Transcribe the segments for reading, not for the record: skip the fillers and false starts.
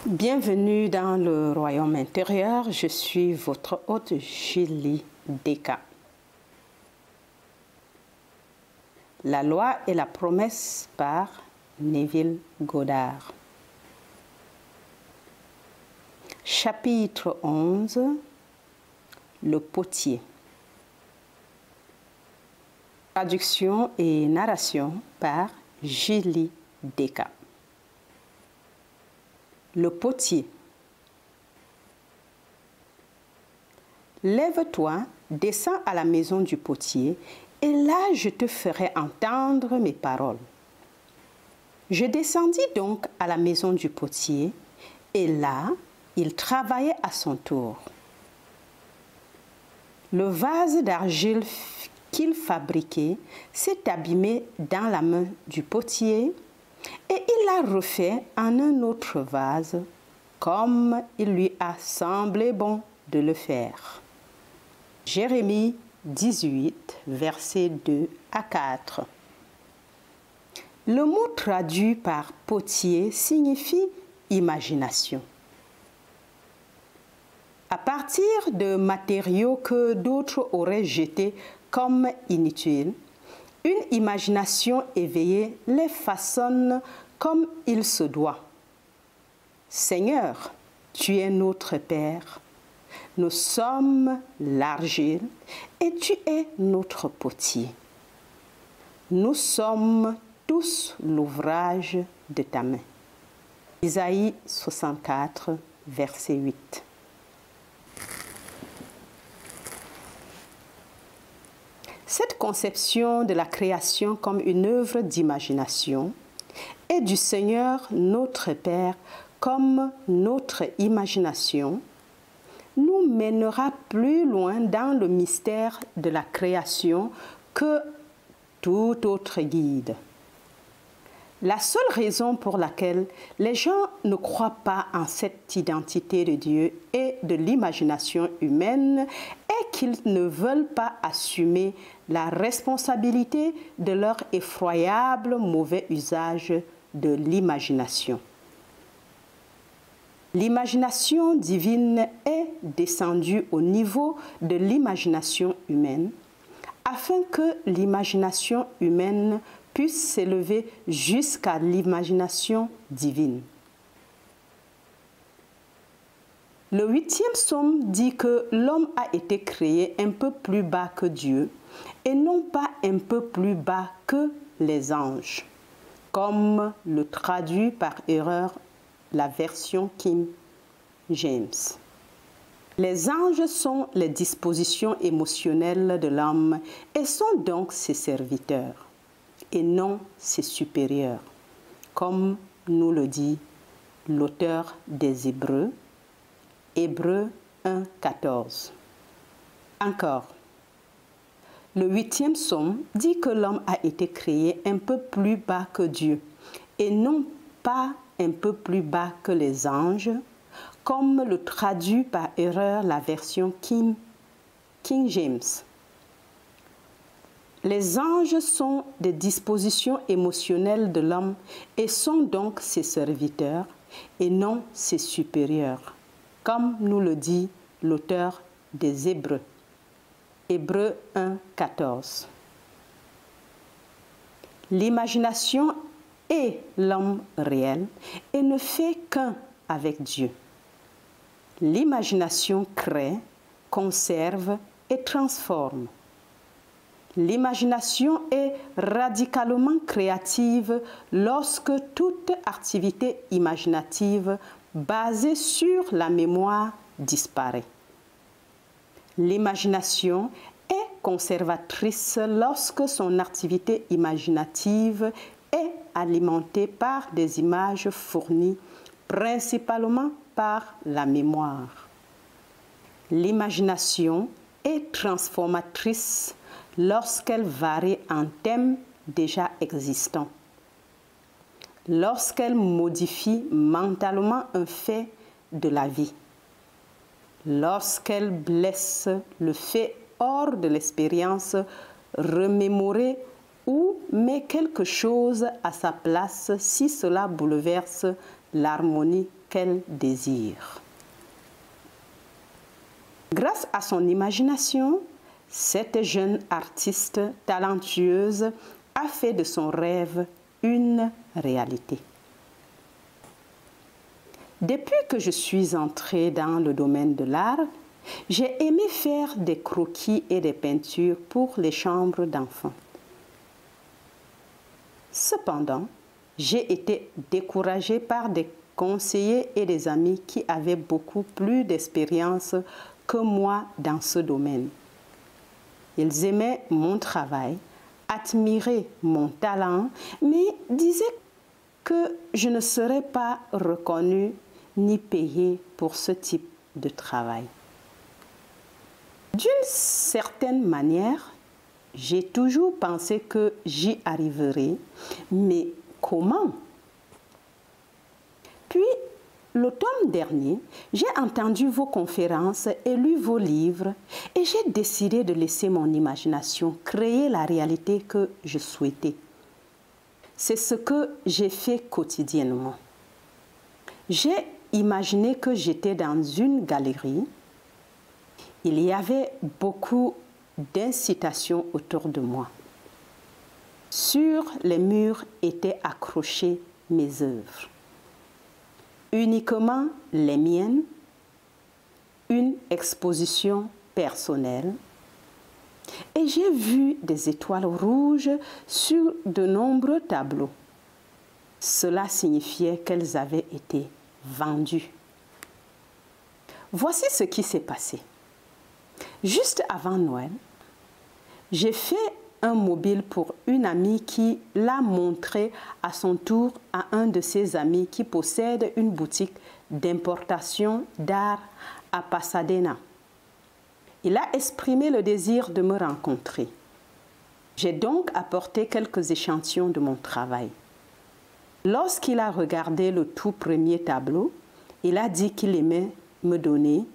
Bienvenue dans le royaume intérieur, je suis votre hôte Julie Deka. La loi et la promesse par Neville Goddard. Chapitre 11. Le potier. Traduction et narration par Julie Deka. Le potier. Lève-toi, descends à la maison du potier, et là je te ferai entendre mes paroles. Je descendis donc à la maison du potier, et là il travaillait à son tour. Le vase d'argile qu'il fabriquait s'est abîmé dans la main du potier, et il l'a refait en un autre vase, comme il lui a semblé bon de le faire. Jérémie 18, versets 2 à 4. Le mot traduit par potier signifie imagination. À partir de matériaux que d'autres auraient jetés comme inutiles, une imagination éveillée les façonne comme il se doit. Seigneur, tu es notre Père, nous sommes l'argile et tu es notre potier. Nous sommes tous l'ouvrage de ta main. Isaïe 64, verset 8. Cette conception de la création comme une œuvre d'imagination et du Seigneur notre Père comme notre imagination nous mènera plus loin dans le mystère de la création que tout autre guide. La seule raison pour laquelle les gens ne croient pas en cette identité de Dieu et de l'imagination humaine est qu'ils ne veulent pas assumer la responsabilité de leur effroyable mauvais usage de l'imagination. L'imagination divine est descendue au niveau de l'imagination humaine afin que l'imagination humaine puisse s'élever jusqu'à l'imagination divine. Le 8e psaume dit que l'homme a été créé un peu plus bas que Dieu et non pas un peu plus bas que les anges, comme le traduit par erreur la version King James. Les anges sont les dispositions émotionnelles de l'homme et sont donc ses serviteurs et non ses supérieurs, comme nous le dit l'auteur des Hébreux, Hébreux 1, 14. Encore, le 8e psaume dit que l'homme a été créé un peu plus bas que Dieu et non pas un peu plus bas que les anges, comme le traduit par erreur la version King James. Les anges sont des dispositions émotionnelles de l'homme et sont donc ses serviteurs et non ses supérieurs, comme nous le dit l'auteur des Hébreux, Hébreux 1, 14. L'imagination est l'homme réel et ne fait qu'un avec Dieu. L'imagination crée, conserve et transforme. L'imagination est radicalement créative lorsque toute activité imaginative basée sur la mémoire disparaît. L'imagination est conservatrice lorsque son activité imaginative est alimentée par des images fournies principalement par la mémoire. L'imagination est transformatrice lorsqu'elle varie un thème déjà existant, lorsqu'elle modifie mentalement un fait de la vie, lorsqu'elle blesse le fait hors de l'expérience remémorée ou met quelque chose à sa place si cela bouleverse l'harmonie qu'elle désire. Grâce à son imagination, cette jeune artiste talentueuse a fait de son rêve une réalité. Depuis que je suis entrée dans le domaine de l'art, j'ai aimé faire des croquis et des peintures pour les chambres d'enfants. Cependant, j'ai été découragée par des conseillers et des amis qui avaient beaucoup plus d'expérience que moi dans ce domaine. Ils aimaient mon travail, admiraient mon talent, mais disaient que je ne serais pas reconnue ni payée pour ce type de travail. D'une certaine manière, j'ai toujours pensé que j'y arriverais, mais comment? Puis, l'automne dernier, j'ai entendu vos conférences et lu vos livres et j'ai décidé de laisser mon imagination créer la réalité que je souhaitais. C'est ce que j'ai fait quotidiennement. J'ai imaginé que j'étais dans une galerie. Il y avait beaucoup d'incitations autour de moi. Sur les murs étaient accrochées mes œuvres. Uniquement les miennes, une exposition personnelle, et j'ai vu des étoiles rouges sur de nombreux tableaux. Cela signifiait qu'elles avaient été vendues. Voici ce qui s'est passé. Juste avant Noël, j'ai fait un mobile pour une amie qui l'a montré à son tour à un de ses amis qui possède une boutique d'importation d'art à Pasadena. Il a exprimé le désir de me rencontrer. J'ai donc apporté quelques échantillons de mon travail. Lorsqu'il a regardé le tout premier tableau, il a dit qu'il aimait me donner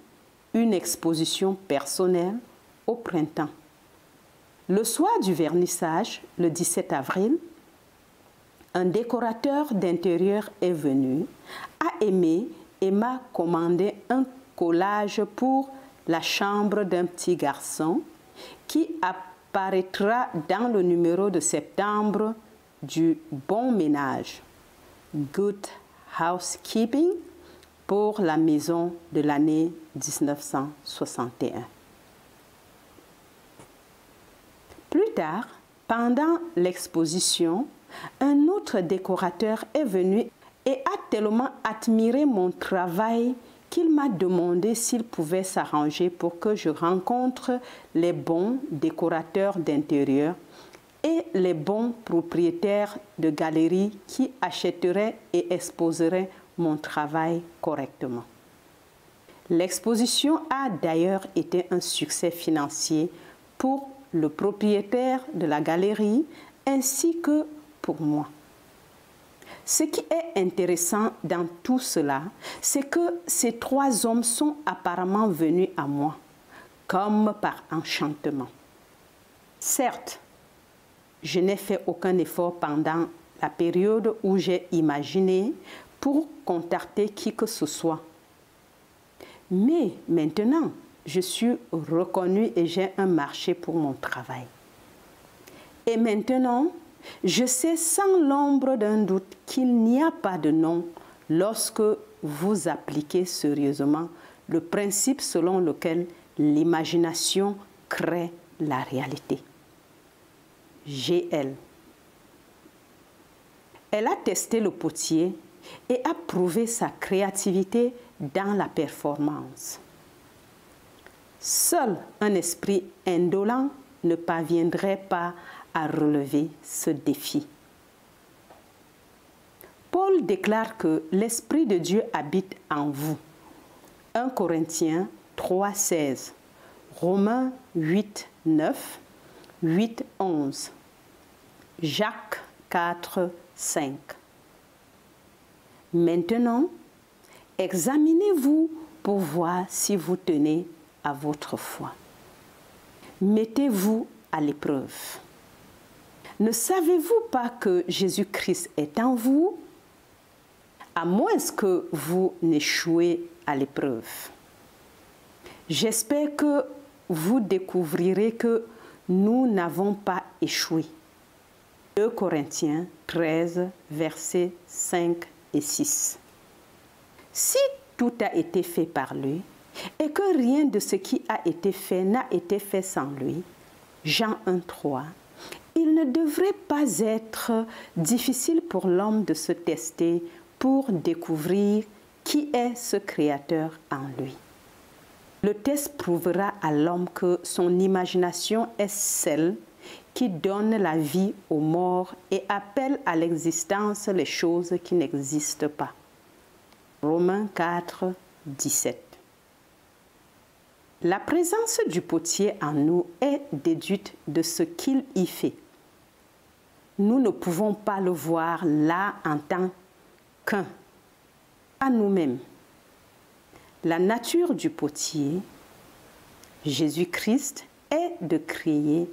une exposition personnelle au printemps. Le soir du vernissage, le 17 avril, un décorateur d'intérieur est venu, a aimé et m'a commandé un collage pour la chambre d'un petit garçon qui apparaîtra dans le numéro de septembre du Bon Ménage, Good Housekeeping, pour la maison de l'année 1961. Plus tard, pendant l'exposition, un autre décorateur est venu et a tellement admiré mon travail qu'il m'a demandé s'il pouvait s'arranger pour que je rencontre les bons décorateurs d'intérieur et les bons propriétaires de galeries qui achèteraient et exposeraient mon travail correctement. L'exposition a d'ailleurs été un succès financier pour le propriétaire de la galerie ainsi que pour moi. Ce qui est intéressant dans tout cela, c'est que ces trois hommes sont apparemment venus à moi, comme par enchantement. Certes, je n'ai fait aucun effort pendant la période où j'ai imaginé pour contacter qui que ce soit. Mais maintenant, je suis reconnue et j'ai un marché pour mon travail. Et maintenant, je sais sans l'ombre d'un doute qu'il n'y a pas de nom lorsque vous appliquez sérieusement le principe selon lequel l'imagination crée la réalité. GL. Elle a testé le potier et a prouvé sa créativité dans la performance. Seul un esprit indolent ne parviendrait pas à relever ce défi. Paul déclare que l'Esprit de Dieu habite en vous. 1 Corinthiens 3, 16, Romains 8, 9, 8, 11, Jacques 4, 5. Maintenant, examinez-vous pour voir si vous tenez à votre foi. Mettez-vous à l'épreuve. Ne savez-vous pas que Jésus-Christ est en vous? à moins que vous n'échouez à l'épreuve. J'espère que vous découvrirez que nous n'avons pas échoué. 2 Corinthiens 13, versets 5 et 6. Si tout a été fait par lui, et que rien de ce qui a été fait n'a été fait sans lui, Jean 1, 3, il ne devrait pas être difficile pour l'homme de se tester pour découvrir qui est ce Créateur en lui. Le test prouvera à l'homme que son imagination est celle qui donne la vie aux morts et appelle à l'existence les choses qui n'existent pas. Romains 4, 17. La présence du potier en nous est déduite de ce qu'il y fait. Nous ne pouvons pas le voir là en tant qu'un, à nous-mêmes. La nature du potier, Jésus-Christ, est de créer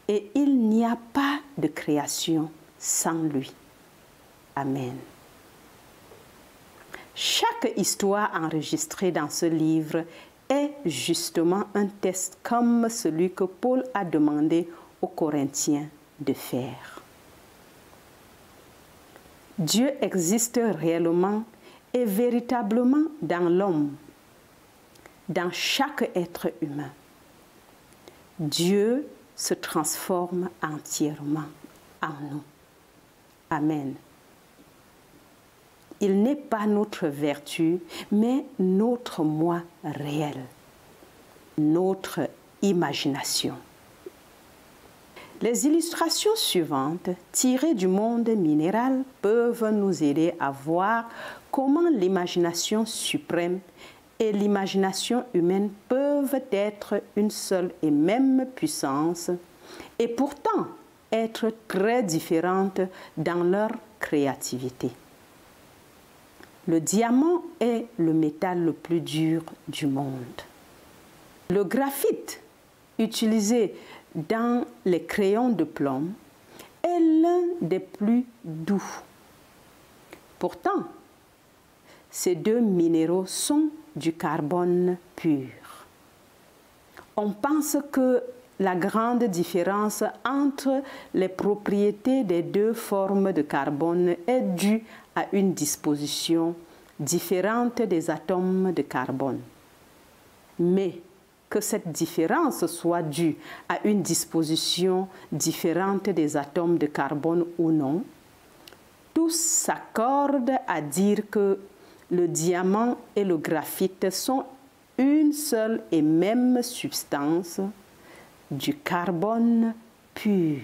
et il n'y a pas de création sans lui. Amen. Chaque histoire enregistrée dans ce livre est justement un test comme celui que Paul a demandé aux Corinthiens de faire. Dieu existe réellement et véritablement dans l'homme, dans chaque être humain. Dieu se transforme entièrement en nous. Amen. Il n'est pas notre vertu, mais notre moi réel, notre imagination. Les illustrations suivantes, tirées du monde minéral, peuvent nous aider à voir comment l'imagination suprême et l'imagination humaine peuvent être une seule et même puissance et pourtant être très différentes dans leur créativité. Le diamant est le métal le plus dur du monde. Le graphite, utilisé dans les crayons de plomb, est l'un des plus doux. Pourtant, ces deux minéraux sont du carbone pur. On pense que la grande différence entre les propriétés des deux formes de carbone est due à une disposition différente des atomes de carbone. Mais que cette différence soit due à une disposition différente des atomes de carbone ou non, tous s'accordent à dire que le diamant et le graphite sont une seule et même substance, du carbone pur.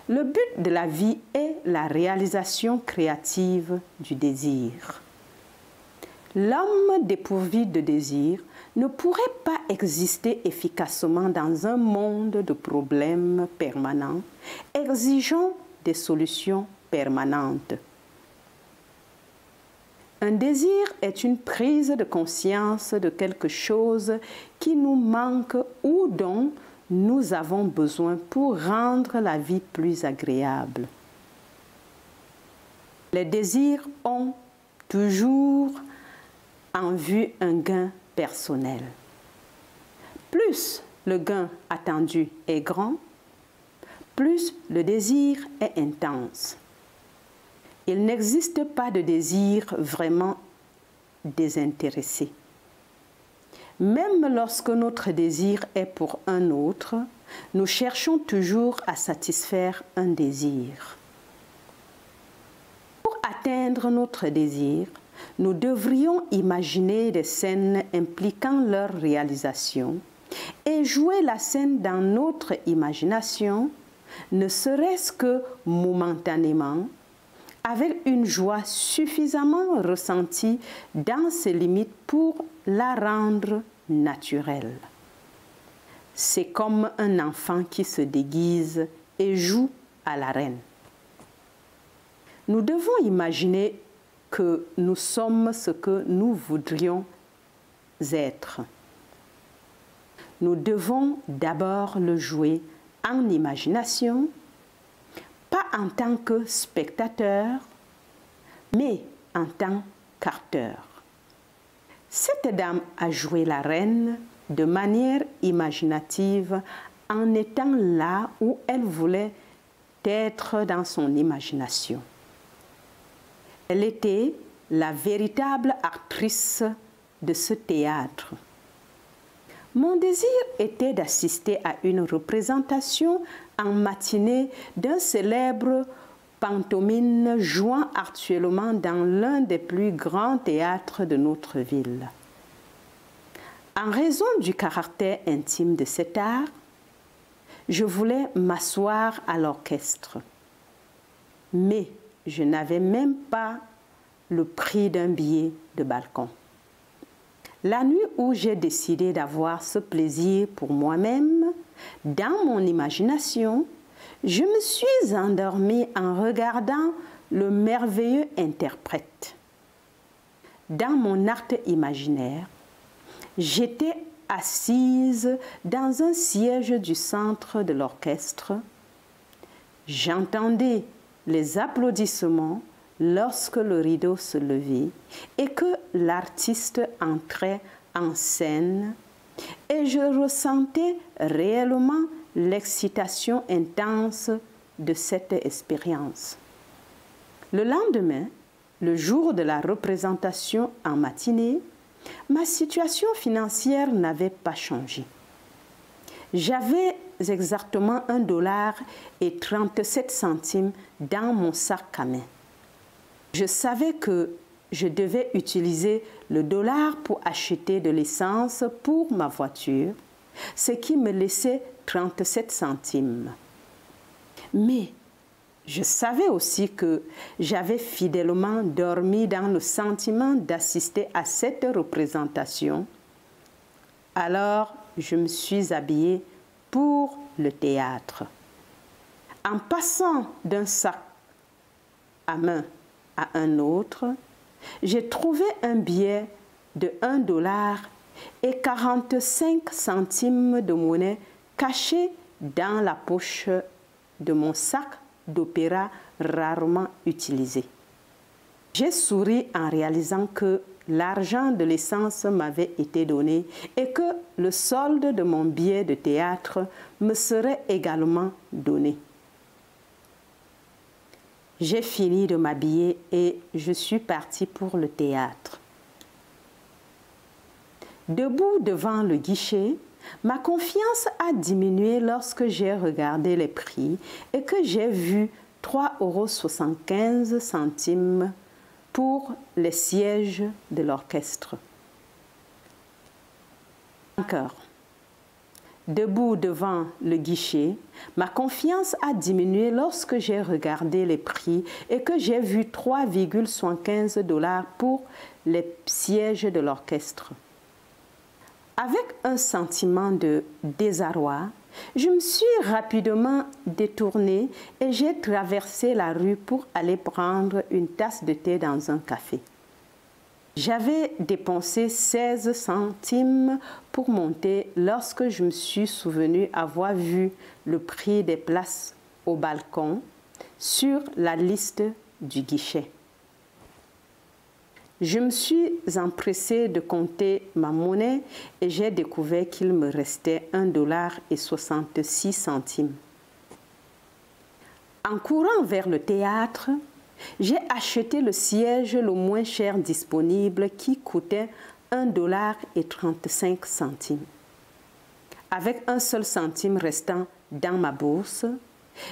Le but de la vie est la réalisation créative du désir. L'homme dépourvu de désir ne pourrait pas exister efficacement dans un monde de problèmes permanents, exigeant des solutions permanentes. Un désir est une prise de conscience de quelque chose qui nous manque ou dont nous avons besoin pour rendre la vie plus agréable. Les désirs ont toujours en vue un gain personnel. Plus le gain attendu est grand, plus le désir est intense. Il n'existe pas de désir vraiment désintéressé. Même lorsque notre désir est pour un autre, nous cherchons toujours à satisfaire un désir. Pour atteindre notre désir, nous devrions imaginer des scènes impliquant leur réalisation et jouer la scène dans notre imagination, ne serait-ce que momentanément, avec une joie suffisamment ressentie dans ses limites pour la rendre naturelle. C'est comme un enfant qui se déguise et joue à la reine. Nous devons imaginer que nous sommes ce que nous voudrions être. Nous devons d'abord le jouer en imagination, pas en tant que spectateur, mais en tant qu'acteur. Cette dame a joué la reine de manière imaginative en étant là où elle voulait être dans son imagination. Elle était la véritable actrice de ce théâtre. Mon désir était d'assister à une représentation en matinée d'un célèbre pantomime jouant actuellement dans l'un des plus grands théâtres de notre ville. En raison du caractère intime de cet art, je voulais m'asseoir à l'orchestre, mais je n'avais même pas le prix d'un billet de balcon. La nuit où j'ai décidé d'avoir ce plaisir pour moi-même, dans mon imagination, je me suis endormie en regardant le merveilleux interprète. Dans mon acte imaginaire, j'étais assise dans un siège du centre de l'orchestre. J'entendais les applaudissements lorsque le rideau se levait et que l'artiste entrait en scène, et je ressentais réellement l'excitation intense de cette expérience. Le lendemain, le jour de la représentation en matinée, ma situation financière n'avait pas changé. J'avais exactement $1,37 dans mon sac à main. Je savais que je devais utiliser le dollar pour acheter de l'essence pour ma voiture, ce qui me laissait 37 centimes. Mais je savais aussi que j'avais fidèlement dormi dans le sentiment d'assister à cette représentation. Alors, je me suis habillée pour le théâtre. En passant d'un sac à main à un autre, j'ai trouvé un billet de $1,45 de monnaie caché dans la poche de mon sac d'opéra rarement utilisé. J'ai souri en réalisant que l'argent de l'essence m'avait été donné et que le solde de mon billet de théâtre me serait également donné. J'ai fini de m'habiller et je suis partie pour le théâtre. Debout devant le guichet, ma confiance a diminué lorsque j'ai regardé les prix et que j'ai vu $3,75 pour les sièges de l'orchestre. Encore. Debout devant le guichet, ma confiance a diminué lorsque j'ai regardé les prix et que j'ai vu $3,75 pour les sièges de l'orchestre. Avec un sentiment de désarroi, je me suis rapidement détournée et j'ai traversé la rue pour aller prendre une tasse de thé dans un café. J'avais dépensé 16 centimes pour monter lorsque je me suis souvenue avoir vu le prix des places au balcon sur la liste du guichet. Je me suis empressée de compter ma monnaie et j'ai découvert qu'il me restait $1,66. En courant vers le théâtre, j'ai acheté le siège le moins cher disponible qui coûtait $1,35. Avec un seul centime restant dans ma bourse,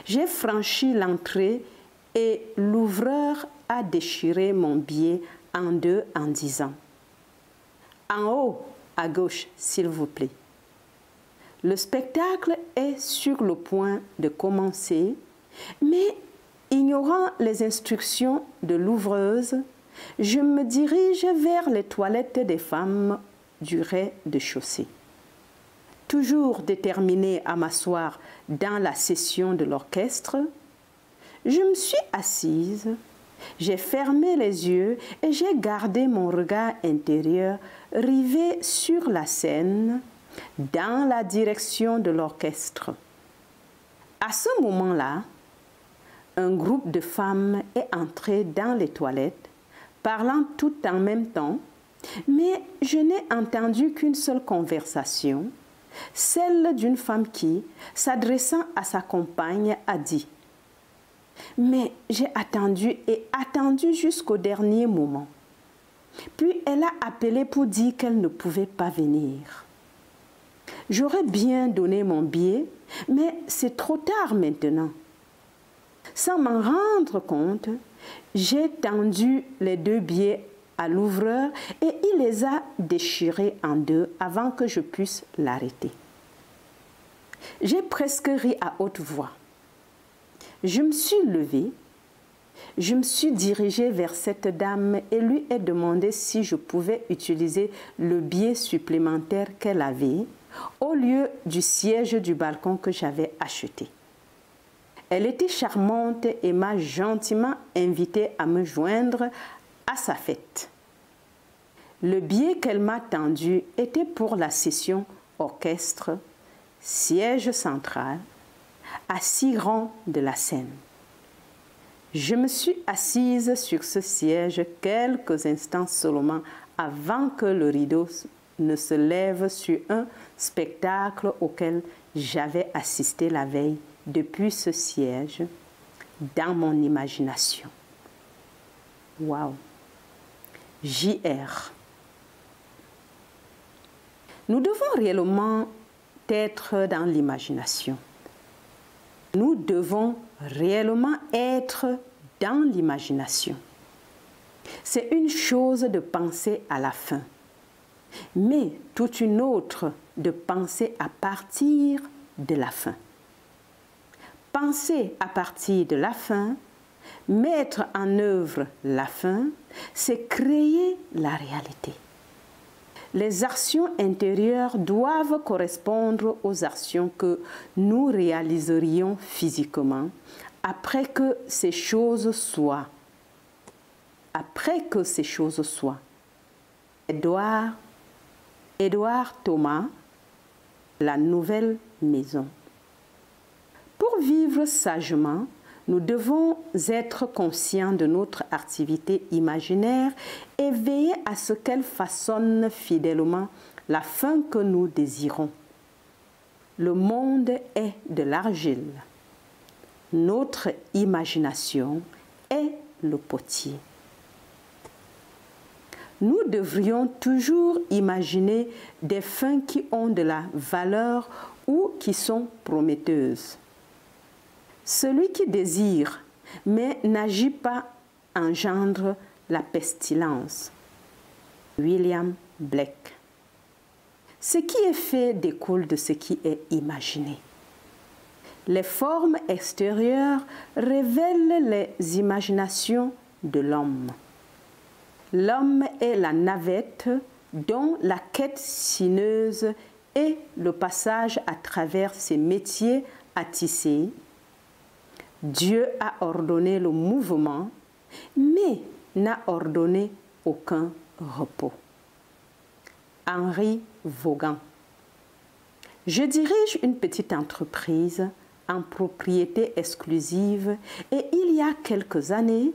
j'ai franchi l'entrée et l'ouvreur a déchiré mon billet en deux en disant « En haut, à gauche, s'il vous plaît. » Le spectacle est sur le point de commencer, mais ignorant les instructions de l'ouvreuse, je me dirige vers les toilettes des femmes du rez-de-chaussée. Toujours déterminée à m'asseoir dans la session de l'orchestre, je me suis assise, j'ai fermé les yeux et j'ai gardé mon regard intérieur rivé sur la scène dans la direction de l'orchestre. À ce moment-là, un groupe de femmes est entré dans les toilettes, parlant tout en même temps, mais je n'ai entendu qu'une seule conversation, celle d'une femme qui, s'adressant à sa compagne, a dit « Mais j'ai attendu et attendu jusqu'au dernier moment. » Puis elle a appelé pour dire qu'elle ne pouvait pas venir. J'aurais bien donné mon billet, mais c'est trop tard maintenant. Sans m'en rendre compte, j'ai tendu les 2 billets à l'ouvreur et il les a déchirés en 2 avant que je puisse l'arrêter. J'ai presque ri à haute voix. Je me suis levée, je me suis dirigée vers cette dame et lui ai demandé si je pouvais utiliser le billet supplémentaire qu'elle avait au lieu du siège du balcon que j'avais acheté. Elle était charmante et m'a gentiment invitée à me joindre à sa fête. Le billet qu'elle m'a tendu était pour la session orchestre, siège central, à 6 rangs de la scène. Je me suis assise sur ce siège quelques instants seulement avant que le rideau ne se lève sur un spectacle auquel j'avais assisté la veille depuis ce siège dans mon imagination. Waouh! JR. Nous devons réellement être dans l'imagination. Nous devons réellement être dans l'imagination. C'est une chose de penser à la fin, mais toute une autre de penser à partir de la fin. Penser à partir de la fin, mettre en œuvre la fin, c'est créer la réalité. Les actions intérieures doivent correspondre aux actions que nous réaliserions physiquement après que ces choses soient. Édouard Thomas, La Nouvelle Maison. Pour vivre sagement, nous devons être conscients de notre activité imaginaire et veiller à ce qu'elle façonne fidèlement la fin que nous désirons. Le monde est de l'argile. Notre imagination est le potier. Nous devrions toujours imaginer des fins qui ont de la valeur ou qui sont prometteuses. Celui qui désire, mais n'agit pas, engendre la pestilence. William Blake. Ce qui est fait découle de ce qui est imaginé. Les formes extérieures révèlent les imaginations de l'homme. L'homme est la navette dont la quête sinueuse est le passage à travers ses métiers à tisser. Dieu a ordonné le mouvement, mais n'a ordonné aucun repos. Henri Vaughan. Je dirige une petite entreprise en propriété exclusive et il y a quelques années,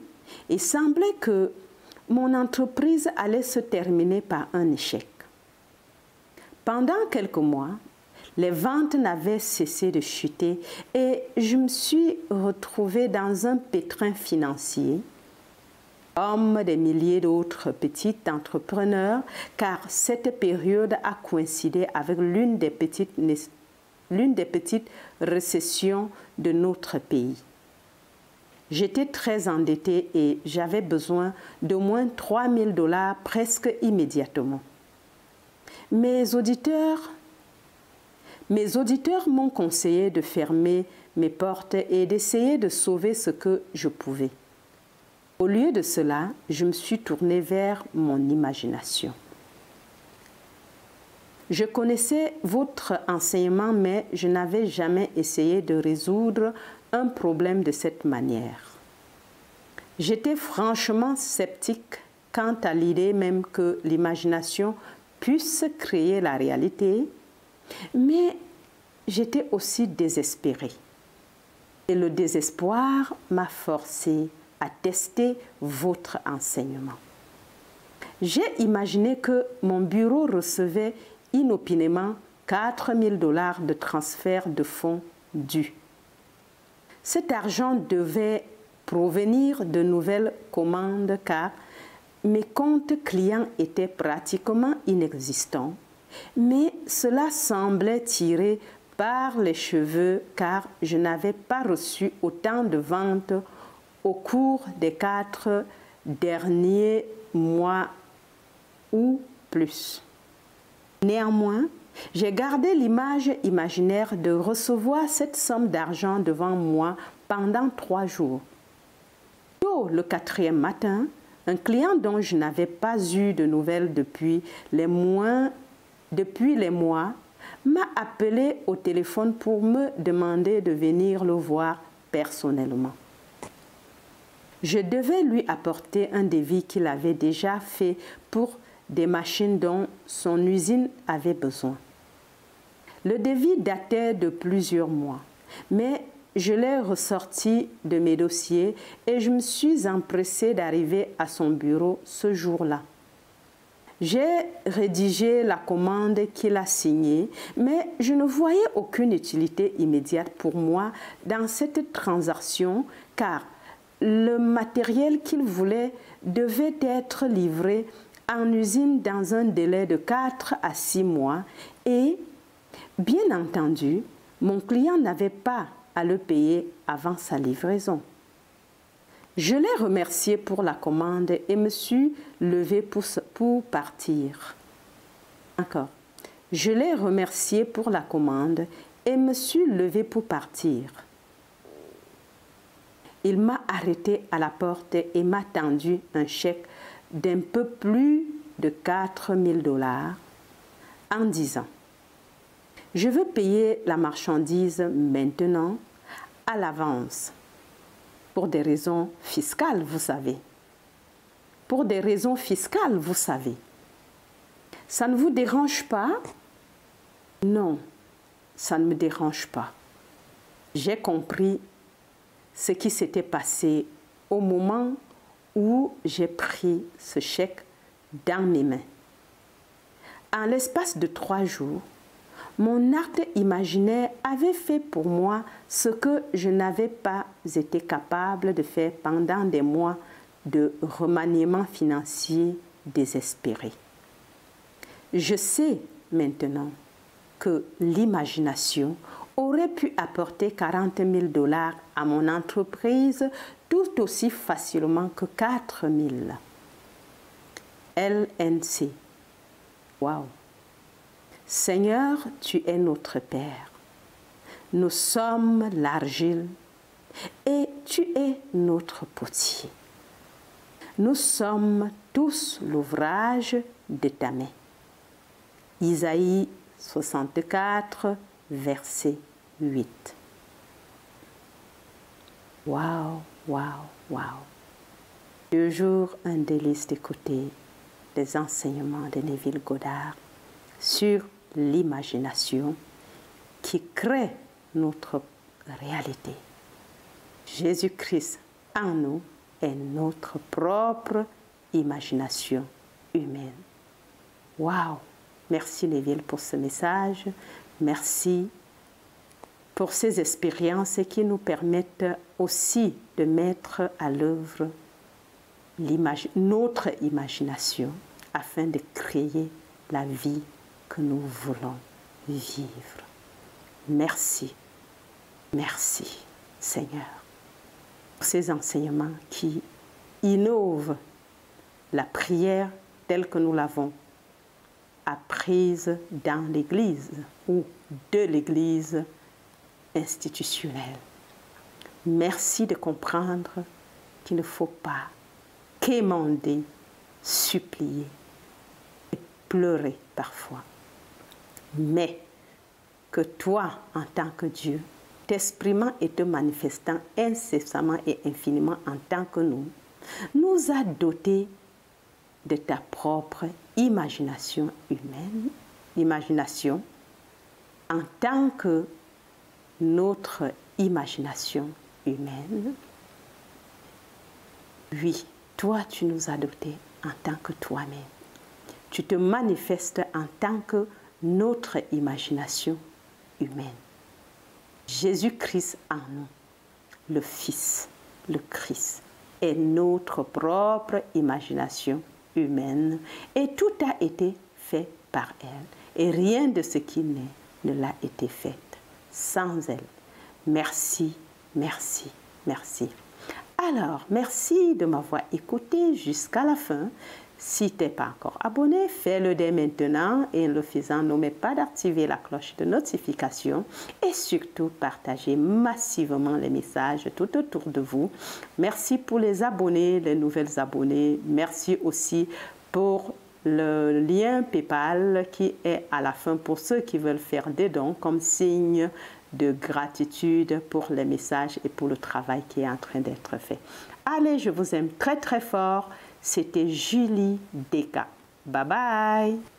il semblait que mon entreprise allait se terminer par un échec. Pendant quelques mois, les ventes n'avaient cessé de chuter et je me suis retrouvée dans un pétrin financier, comme des milliers d'autres petits entrepreneurs, car cette période a coïncidé avec l'une des petites récessions de notre pays. J'étais très endettée et j'avais besoin d'au moins 3 000 $ presque immédiatement. Mes auditeurs m'ont conseillé de fermer mes portes et d'essayer de sauver ce que je pouvais. Au lieu de cela, je me suis tournée vers mon imagination. Je connaissais votre enseignement, mais je n'avais jamais essayé de résoudre un problème de cette manière. J'étais franchement sceptique quant à l'idée même que l'imagination puisse créer la réalité, mais j'étais aussi désespérée. Et le désespoir m'a forcée à tester votre enseignement. j'ai imaginé que mon bureau recevait inopinément 4 000 $ de transfert de fonds dus. Cet argent devait provenir de nouvelles commandes car mes comptes clients étaient pratiquement inexistants, mais cela semblait tiré par les cheveux car je n'avais pas reçu autant de ventes au cours des 4 derniers mois ou plus. Néanmoins, j'ai gardé l'image imaginaire de recevoir cette somme d'argent devant moi pendant 3 jours. Tôt le 4e matin, un client dont je n'avais pas eu de nouvelles depuis les mois m'a appelé au téléphone pour me demander de venir le voir personnellement. Je devais lui apporter un devis qu'il avait déjà fait pour des machines dont son usine avait besoin. Le devis datait de plusieurs mois, mais je l'ai ressorti de mes dossiers et je me suis empressée d'arriver à son bureau ce jour-là. J'ai rédigé la commande qu'il a signée, mais je ne voyais aucune utilité immédiate pour moi dans cette transaction car le matériel qu'il voulait devait être livré en usine dans un délai de 4 à 6 mois et, bien entendu, mon client n'avait pas à le payer avant sa livraison. Je l'ai remercié pour la commande et me suis levée pour partir. Encore. Je l'ai remercié pour la commande et me suis levée pour partir. Il m'a arrêté à la porte et m'a tendu un chèque d'un peu plus de 4 000 $ en disant « Je veux payer la marchandise maintenant à l'avance. Pour des raisons fiscales, vous savez. Pour des raisons fiscales, vous savez. Ça ne vous dérange pas? » Non, ça ne me dérange pas. J'ai compris ce qui s'était passé au moment où j'ai pris ce chèque dans mes mains. En l'espace de 3 jours, mon acte imaginaire avait fait pour moi ce que je n'avais pas été capable de faire pendant des mois de remaniement financier désespéré. Je sais maintenant que l'imagination aurait pu apporter 40 000 $ à mon entreprise tout aussi facilement que 4 000. LNC. Waouh! Seigneur, tu es notre Père. Nous sommes l'argile et tu es notre potier. Nous sommes tous l'ouvrage de ta main. Isaïe 64, verset 8. Waouh, waouh, waouh. Toujours un délice d'écouter les enseignements de Neville Goddard sur l'imagination qui crée notre réalité. Jésus-Christ en nous est notre propre imagination humaine. Waouh! Merci Neville pour ce message. Merci pour ces expériences qui nous permettent aussi de mettre à l'œuvre notre imagination afin de créer la vie que nous voulons vivre. Merci, merci Seigneur pour ces enseignements qui innovent la prière telle que nous l'avons apprise dans l'Église ou de l'Église institutionnelle. Merci de comprendre qu'il ne faut pas quémander, supplier et pleurer parfois, mais que toi, en tant que Dieu, t'exprimant et te manifestant incessamment et infiniment en tant que nous a dotés de ta propre imagination humaine, imagination en tant que notre imagination humaine. Oui, toi tu nous as dotés en tant que toi-même. Tu te manifestes en tant que notre imagination humaine. Jésus-Christ en nous, le Fils, le Christ, est notre propre imagination humaine et tout a été fait par elle. Et rien de ce qui naît ne l'a été fait sans elle. Merci, merci, merci. Alors, merci de m'avoir écouté jusqu'à la fin. Si tu n'es pas encore abonné, fais-le dès maintenant et en le faisant, n'oublie pas d'activer la cloche de notification et surtout partagez massivement les messages tout autour de vous. Merci pour les abonnés, les nouvelles abonnés. Merci aussi pour le lien PayPal qui est à la fin pour ceux qui veulent faire des dons comme signe de gratitude pour les messages et pour le travail qui est en train d'être fait. Allez, je vous aime très très fort. C'était Julie Deka. Bye bye.